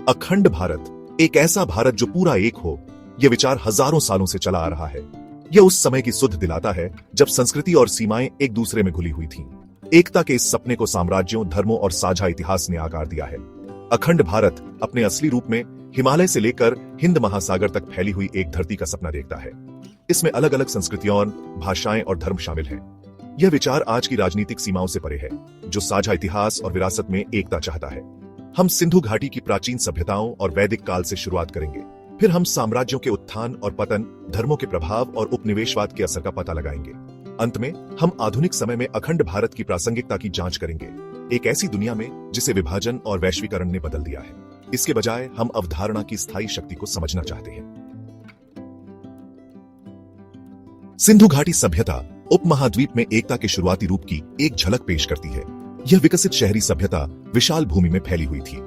अखंड भारत, एक ऐसा भारत जो पूरा एक हो, यह विचार हजारों सालों से चला आ रहा है। यह उस समय की सुध दिलाता है जब संस्कृति और सीमाएं एक दूसरे में घुली हुई थीं। एकता के इस सपने को साम्राज्यों, धर्मों और साझा इतिहास ने आकार दिया है। अखंड भारत अपने असली रूप में हिमालय से लेकर हिंद महासागर तक फैली हुई एक धरती का सपना देखता है। इसमें अलग अलग संस्कृतियों, भाषाएं और धर्म शामिल हैं। यह विचार आज की राजनीतिक सीमाओं से परे है, जो साझा इतिहास और विरासत में एकता चाहता है। हम सिंधु घाटी की प्राचीन सभ्यताओं और वैदिक काल से शुरुआत करेंगे। फिर हम साम्राज्यों के उत्थान और पतन, धर्मों के प्रभाव और उपनिवेशवाद के असर का पता लगाएंगे। अंत में हम आधुनिक समय में अखंड भारत की प्रासंगिकता की जांच करेंगे, एक ऐसी दुनिया में जिसे विभाजन और वैश्वीकरण ने बदल दिया है। इसके बजाय हम अवधारणा की स्थायी शक्ति को समझना चाहते हैं। सिंधु घाटी सभ्यता उपमहाद्वीप में एकता के शुरुआती रूप की एक झलक पेश करती है। यह विकसित शहरी सभ्यता विशाल भूमि में फैली हुई थी।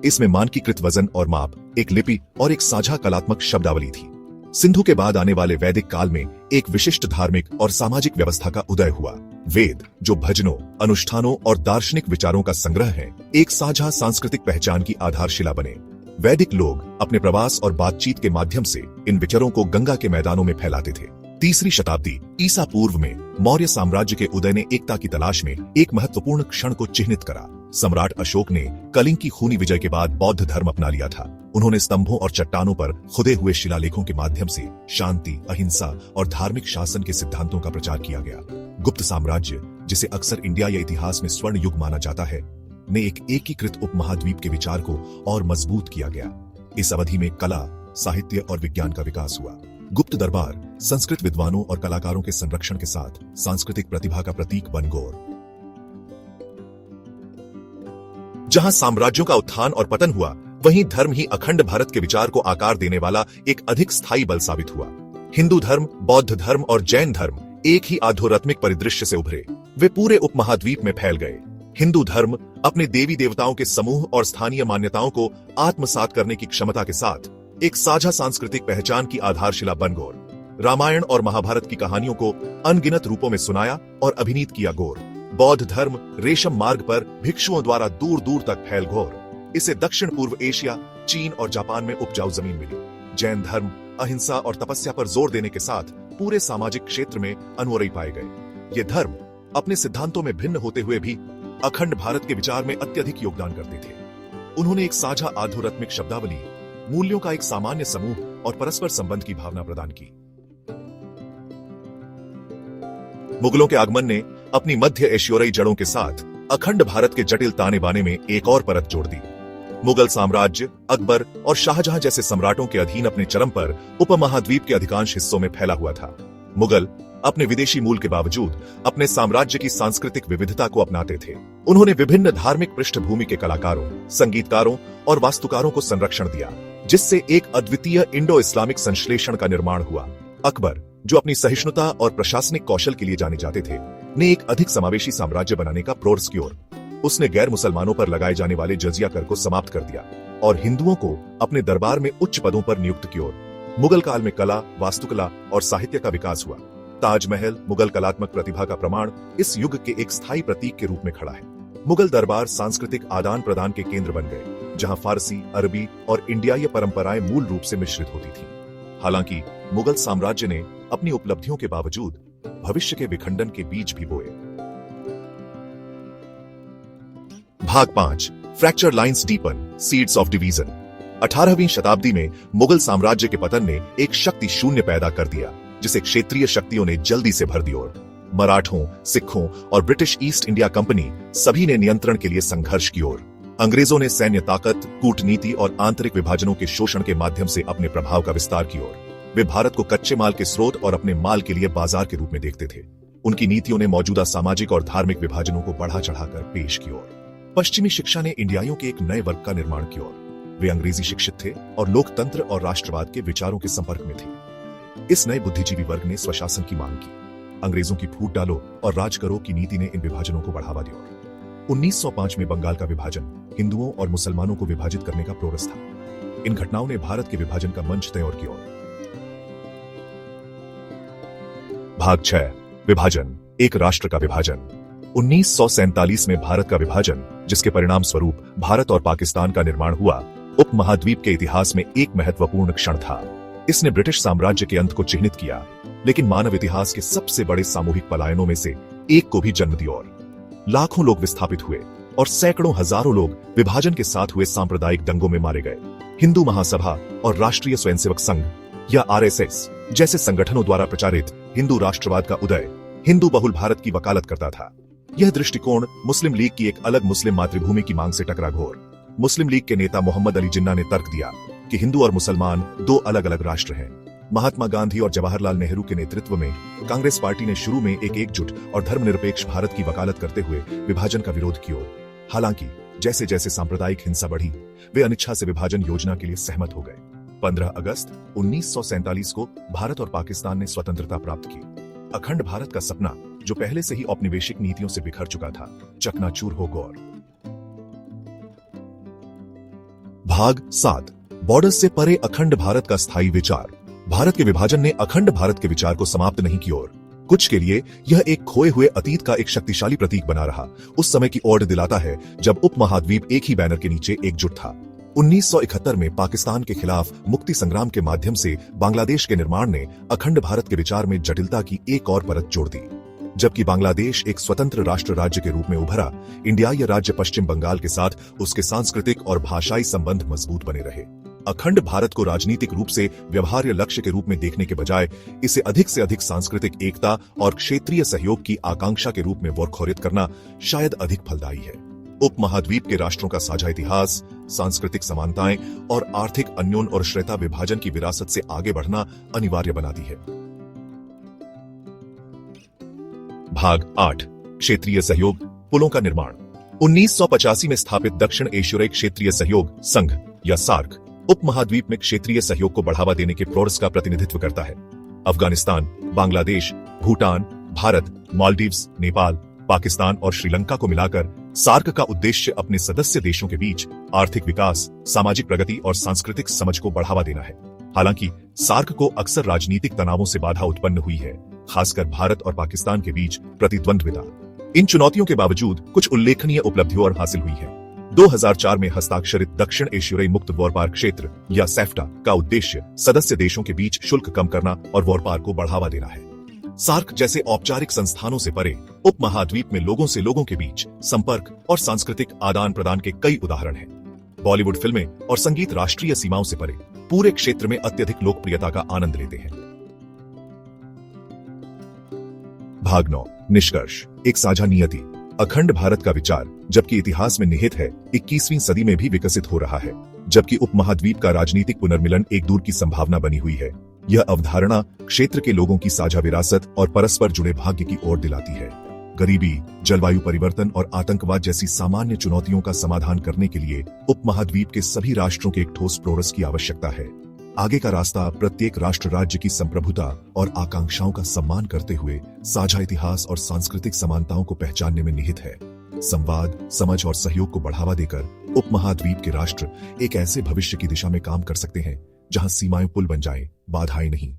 इसमें मानकीकृत वजन और माप, एक लिपि और एक साझा कलात्मक शब्दावली थी। सिंधु के बाद आने वाले वैदिक काल में एक विशिष्ट धार्मिक और सामाजिक व्यवस्था का उदय हुआ। वेद, जो भजनों, अनुष्ठानों और दार्शनिक विचारों का संग्रह है, एक साझा सांस्कृतिक पहचान की आधारशिला बने। वैदिक लोग अपने प्रवास और बातचीत के माध्यम से इन विचारों को गंगा के मैदानों में फैलाते थे। तीसरी शताब्दी ईसा पूर्व में मौर्य साम्राज्य के उदय ने एकता की तलाश में एक महत्वपूर्ण क्षण को चिह्नित करा। सम्राट अशोक ने कलिंग की खूनी विजय के बाद बौद्ध धर्म अपना लिया था। उन्होंने स्तंभों और चट्टानों पर खुदे हुए शिलालेखों के माध्यम से शांति, अहिंसा और धार्मिक शासन के सिद्धांतों का प्रचार किया गया। गुप्त साम्राज्य, जिसे अक्सर इंडिया या इतिहास में स्वर्ण युग माना जाता है, ने एक एकीकृत उपमहाद्वीप के विचार को और मजबूत किया गया। इस अवधि में कला, साहित्य और विज्ञान का विकास हुआ। गुप्त दरबार संस्कृत विद्वानों और कलाकारों के संरक्षण के साथ सांस्कृतिक प्रतिभा का प्रतीक बन गौर। जहां साम्राज्यों का उत्थान और पतन हुआ, वहीं धर्म ही अखंड भारत के विचार को आकार देने वाला एक अधिक स्थायी बल साबित हुआ। हिंदू धर्म, बौद्ध धर्म और जैन धर्म एक ही आध्यात्मिक परिदृश्य से उभरे। वे पूरे उपमहाद्वीप में फैल गए। हिंदू धर्म अपने देवी देवताओं के समूह और स्थानीय मान्यताओं को आत्मसात करने की क्षमता के साथ एक साझा सांस्कृतिक पहचान की आधारशिला बन गौर। रामायण और महाभारत की कहानियों को अनगिनत रूपों में सुनाया और अभिनीत किया गौर। बौद्ध धर्म रेशम मार्ग पर भिक्षुओं द्वारा दूर दूर तक फैल गौर। इसे दक्षिण पूर्व एशिया, चीन और जापान में उपजाऊ जमीन मिली। जैन धर्म अहिंसा और तपस्या पर जोर देने के साथ पूरे सामाजिक क्षेत्र में अनुयायी पाए गए। ये धर्म अपने सिद्धांतों में भिन्न होते हुए भी अखंड भारत के विचार में अत्यधिक योगदान करते थे। उन्होंने एक साझा आध्यात्मिक शब्दावली, मूल्यों का एक सामान्य समूह और परस्पर संबंध की भावना प्रदान की। मुगलों के आगमन ने अपनी मध्य एशियाई जड़ों के साथ अखंड भारत के जटिल ताने बाने में एक और परत जोड़ दी। मुगल साम्राज्य अकबर और शाहजहां जैसे सम्राटों के अधीन अपने चरम पर उपमहाद्वीप के अधिकांश हिस्सों में फैला हुआ था। मुगल अपने विदेशी मूल के बावजूद अपने साम्राज्य की सांस्कृतिक विविधता को अपनाते थे। उन्होंने विभिन्न धार्मिक पृष्ठभूमि के कलाकारों, संगीतकारों और वास्तुकारों को संरक्षण दिया, जिससे एक अद्वितीय इंडो इस्लामिक संश्लेषण का निर्माण हुआ। अकबर, जो अपनी सहिष्णुता और प्रशासनिक कौशल के लिए जाने जाते थे, ने एक अधिक समावेशी साम्राज्य बनाने का प्रयास किया। उसने गैर मुसलमानों पर लगाए जाने वाले जजिया कर को समाप्त कर दिया और हिंदुओं को अपने दरबार में उच्च पदों पर नियुक्त किया। मुगल काल में कला, वास्तुकला और साहित्य का विकास हुआ। ताजमहल मुगल कलात्मक प्रतिभा का प्रमाण इस युग के एक स्थायी प्रतीक के रूप में खड़ा है। मुगल दरबार सांस्कृतिक आदान प्रदान के केंद्र बन गए, जहां फारसी, अरबी और इंडियाई परंपराएं मूल रूप से मिश्रित होती थीं। हालांकि मुगल साम्राज्य ने अपनी उपलब्धियों के बावजूद भविष्य के विखंडन के बीज भी बोए। भाग 5, fracture lines deepen, seeds of division. 18वीं शताब्दी में मुगल साम्राज्य के पतन ने एक शक्ति शून्य पैदा कर दिया, जिसे क्षेत्रीय शक्तियों ने जल्दी से भर दिया। मराठों, सिखों और ब्रिटिश ईस्ट इंडिया कंपनी सभी ने नियंत्रण के लिए संघर्ष किया। अंग्रेजों ने सैन्य ताकत, कूटनीति और आंतरिक विभाजनों के शोषण के माध्यम से अपने प्रभाव का विस्तार किया। वे भारत को कच्चे माल के स्रोत और अपने माल के लिए बाजार के रूप में देखते थे। उनकी नीतियों ने मौजूदा सामाजिक और धार्मिक विभाजनों को बढ़ा चढ़ाकर पेश किया। पश्चिमी शिक्षा ने इंडियाइयों के एक नए वर्ग का निर्माण किया। वे अंग्रेजी शिक्षित थे और लोकतंत्र और राष्ट्रवाद के विचारों के संपर्क में थे। इस नए बुद्धिजीवी वर्ग ने स्वशासन की मांग की। अंग्रेजों की फूट डालो और राज करो की नीति ने इन विभाजनों को बढ़ावा दिया। 1905 में बंगाल का विभाजन हिंदुओं और मुसलमानों को विभाजित करने का प्रयास था। इन घटनाओं ने भारत के विभाजन का मंच तैयार किया। भाग 6, विभाजन, एक राष्ट्र का विभाजन। 1947 में भारत का विभाजन, जिसके परिणाम स्वरूप भारत और पाकिस्तान का निर्माण हुआ, उपमहाद्वीप के इतिहास में एक महत्वपूर्ण क्षण था। इसने ब्रिटिश साम्राज्य के अंत को चिह्नित किया, लेकिन मानव इतिहास के सबसे बड़े सामूहिक पलायनों में से एक को भी जन्म दिया और लाखों लोग विस्थापित हुए और सैकड़ों हजारों लोग विभाजन के साथ हुए सांप्रदायिक दंगों में मारे गए। हिंदू महासभा और राष्ट्रीय स्वयंसेवक संघ या आरएसएस जैसे संगठनों द्वारा प्रचारित हिंदू राष्ट्रवाद का उदय हिंदू बहुल भारत की वकालत करता था। यह दृष्टिकोण मुस्लिम लीग की एक अलग मुस्लिम मातृभूमि की मांग से टकरा घोर। मुस्लिम लीग के नेता मोहम्मद अली जिन्ना ने तर्क दिया कि हिंदू और मुसलमान दो अलग अलग राष्ट्र हैं। महात्मा गांधी और जवाहरलाल नेहरू के नेतृत्व में कांग्रेस पार्टी ने शुरू में एक एकजुट और धर्मनिरपेक्ष भारत की वकालत करते हुए विभाजन का विरोध किया। हालांकि जैसे जैसे सांप्रदायिक हिंसा बढ़ी, वे अनिच्छा से विभाजन योजना के लिए सहमत हो गए। 15 अगस्त 1947 को भारत और पाकिस्तान ने स्वतंत्रता प्राप्त की। अखंड भारत का सपना, जो पहले से ही औपनिवेशिक नीतियों से बिखर चुका था, चकनाचूर हो गया। भाग 7, बॉर्डर से परे अखंड भारत का स्थायी विचार। भारत के विभाजन ने अखंड भारत के विचार को समाप्त नहीं किया और कुछ के लिए यह एक खोए हुए अतीत का एक शक्तिशाली प्रतीक बना रहा। उस समय की ओर दिलाता है जब उपमहाद्वीप एक ही बैनर के नीचे एकजुट था। 1971 में पाकिस्तान के खिलाफ मुक्ति संग्राम के माध्यम से बांग्लादेश के निर्माण ने अखंड भारत के विचार में जटिलता की एक और परत जोड़ दी। जबकि बांग्लादेश एक स्वतंत्र राष्ट्र राज्य के रूप में उभरा, इंडिया यह राज्य पश्चिम बंगाल के साथ उसके सांस्कृतिक और भाषाई संबंध मजबूत बने रहे। अखंड भारत को राजनीतिक रूप से व्यवहार्य लक्ष्य के रूप में देखने के बजाय इसे अधिक से अधिक सांस्कृतिक एकता और क्षेत्रीय सहयोग की आकांक्षा के रूप में वर्खोरित करना शायद अधिक फलदायी है। उपमहाद्वीप के राष्ट्रों का साझा इतिहास, सांस्कृतिक समानताएं और आर्थिक अन्योन और श्रेता विभाजन की विरासत से आगे बढ़ना अनिवार्य बनाती है। भाग 8, क्षेत्रीय सहयोग, पुलों का निर्माण। 1985 में स्थापित दक्षिण एशियाई क्षेत्रीय सहयोग संघ या सार्क उपमहाद्वीप में क्षेत्रीय सहयोग को बढ़ावा देने के प्रोग्रेस का प्रतिनिधित्व करता है। अफगानिस्तान, बांग्लादेश, भूटान, भारत, मालदीव्स, नेपाल, पाकिस्तान और श्रीलंका को मिलाकर सार्क का उद्देश्य अपने सदस्य देशों के बीच आर्थिक विकास, सामाजिक प्रगति और सांस्कृतिक समझ को बढ़ावा देना है। हालांकि सार्क को अक्सर राजनीतिक तनावों से बाधा उत्पन्न हुई है, खासकर भारत और पाकिस्तान के बीच प्रतिद्वंद्विता। इन चुनौतियों के बावजूद कुछ उल्लेखनीय उपलब्धियों और हासिल हुई है। 2004 में हस्ताक्षरित दक्षिण एशियाई मुक्त व्यापार क्षेत्र या सेफ्टा का उद्देश्य सदस्य देशों के बीच शुल्क कम करना और व्यापार को बढ़ावा देना है। सार्क जैसे औपचारिक संस्थानों से परे उपमहाद्वीप में लोगों से लोगों के बीच संपर्क और सांस्कृतिक आदान प्रदान के कई उदाहरण हैं। बॉलीवुड फिल्में और संगीत राष्ट्रीय सीमाओं से परे पूरे क्षेत्र में अत्यधिक लोकप्रियता का आनंद लेते हैं। भाग 9, निष्कर्ष, एक साझा नियति। अखंड भारत का विचार जबकि इतिहास में निहित है, 21वीं सदी में भी विकसित हो रहा है। जबकि उपमहाद्वीप का राजनीतिक पुनर्मिलन एक दूर की संभावना बनी हुई है, यह अवधारणा क्षेत्र के लोगों की साझा विरासत और परस्पर जुड़े भाग्य की ओर दिलाती है। गरीबी, जलवायु परिवर्तन और आतंकवाद जैसी सामान्य चुनौतियों का समाधान करने के लिए उपमहाद्वीप के सभी राष्ट्रों के एक ठोस प्रोग्रेस की आवश्यकता है। आगे का रास्ता प्रत्येक राष्ट्र राज्य की संप्रभुता और आकांक्षाओं का सम्मान करते हुए साझा इतिहास और सांस्कृतिक समानताओं को पहचानने में निहित है। संवाद, समझ और सहयोग को बढ़ावा देकर उपमहाद्वीप के राष्ट्र एक ऐसे भविष्य की दिशा में काम कर सकते हैं जहां सीमाएं पुल बन जाएं, बाधाएं नहीं।